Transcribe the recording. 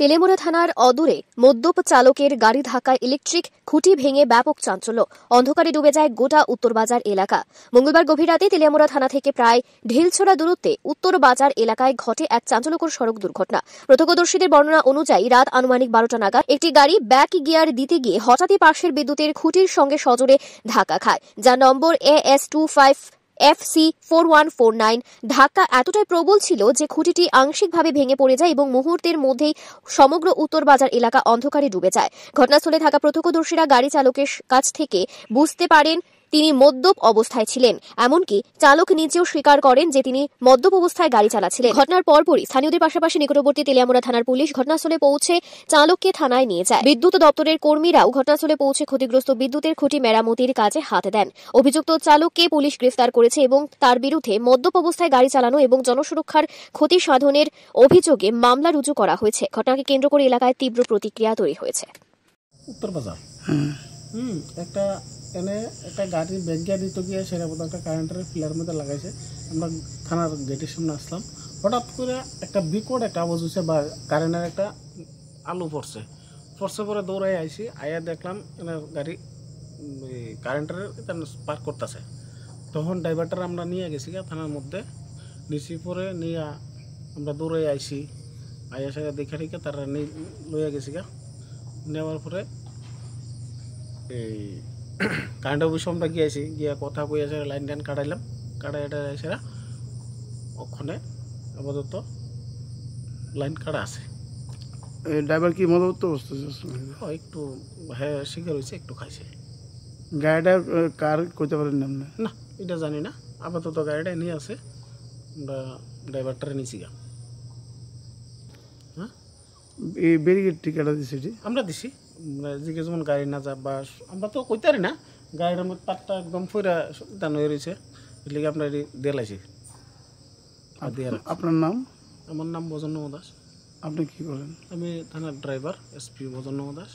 তেলেমুড়া থানার অদূরে মদ্যপ চালকের গাড়ি ধাক্কায় ইলেকট্রিক খুঁটি ভেঙে ব্যাপক চাঞ্চল্য, অন্ধকারে ডুবে যায় গোটা উত্তরবাজার এলাকা। মঙ্গলবার গভীর রাতে তেলিয়ামুড়া থানা থেকে প্রায় ঢিলছোড়া দূরত্বে উত্তরবাজার এলাকায় ঘটে এক চাঞ্চল্যকর সড়ক দুর্ঘটনা। প্রত্যক্ষদর্শীদের বর্ণনা অনুযায়ী রাত আনুমানিক 12টা নাগাদ একটি গাড়ি ব্যাক গিয়ার দিতে গিয়ে হঠাৎই পাশের বিদ্যুতের খুঁটির সঙ্গে সজোরে ধাক্কা খায়, যার নম্বর AS25 FC4149। ধাক্কা এতটাই প্রবল ছিল যে খুঁটিটি আংশিকভাবে ভেঙে পড়ে যায় এবং মুহূর্তের মধ্যেই সমগ্র উত্তরবাজার এলাকা অন্ধকারে ডুবে যায়। ঘটনাস্থলে থাকা প্রত্যক্ষদর্শীরা গাড়ি চালকের কাছ থেকে বুঝতে পারেন তিনি মদ্যপ অবস্থায় ছিলেন। এমনকি চালক নিজেও স্বীকার করেন যে তিনি মদ্যপ অবস্থায় গাড়ি চালাচ্ছিলেন। ঘটনার পরপরই স্থানীয়দের পাশাপাশি নিকটবর্তী তেলিয়ামুড়া থানার পুলিশ ঘটনাস্থলে পৌঁছে চালককে থানায় নিয়ে যায়। বিদ্যুৎ দপ্তরের কর্মীরাও ঘটনাস্থলে পৌঁছে ক্ষতিগ্রস্ত বিদ্যুতের খুঁটি মেরামতির কাজে হাত দেন। অভিযুক্ত চালককে পুলিশ গ্রেফতার করেছে এবং তার বিরুদ্ধে মদ্যপ অবস্থায় গাড়ি চালানো এবং জনসুরক্ষার ক্ষতি সাধনের অভিযোগে মামলা রুজু করা হয়েছে। ঘটনাকে কেন্দ্র করে এলাকায় তীব্র প্রতিক্রিয়া তৈরি হয়েছে। উত্তরবাজার একটা গাড়ি ব্যাক গিয়ার দিতে গিয়ে সেটা বোধহয় একটা কারেন্টের পিলার মধ্যে লাগাইছে। আমরা থানার গেটের সামনে আসলাম, হঠাৎ করে একটা বিকট একটা আওয়াজ হচ্ছে বা কারেন্টের একটা আলো পড়ছে পরে দৌড়াই আইসি, আইয়া দেখলাম গাড়ি কারেন্টের পার্ক করতেছে। তখন ড্রাইভারটা আমরা নিয়ে গেছি থানার মধ্যে, নিচে পরে নিয়ে আমরা দৌড়াই আইসি, আইয়া সেটা দেখে রেখে তারা লইয়া গেছি নেওয়ার পরে এই কারেন্ট অফিসে আমরা গিয়েছি, গিয়ে কথা কই আছে লাইন টাইন কাটাইলাম, কাটাইটা সেরা ওখানে আপাতত লাইন কাটা আছে। ড্রাইভার কি মদত অবস্থা? একটু হ্যাঁ শিকার হয়েছে, একটু খাইছে। গাড়িটা কার কইতে পারেন না এটা জানি না, আপাতত গাড়িটা নিয়ে আছে, আমরা ড্রাইভারটা নিয়েছি হ্যাঁ ব্যারিকেড টিকাটা দিছি আমরা দিছি, দিকে যেমন গাড়ি না যা বা আমরা তো কইতে পারি না, গাড়িটার মধ্যে পাটটা একদম ফইরা দান হয়ে রয়েছে, এর আমরা দেলাইছি। আপনার নাম? আমার নাম বজন্নম দাস। আপনি কি করেন? আমি থানার ড্রাইভার, SP বজন্নম দাস।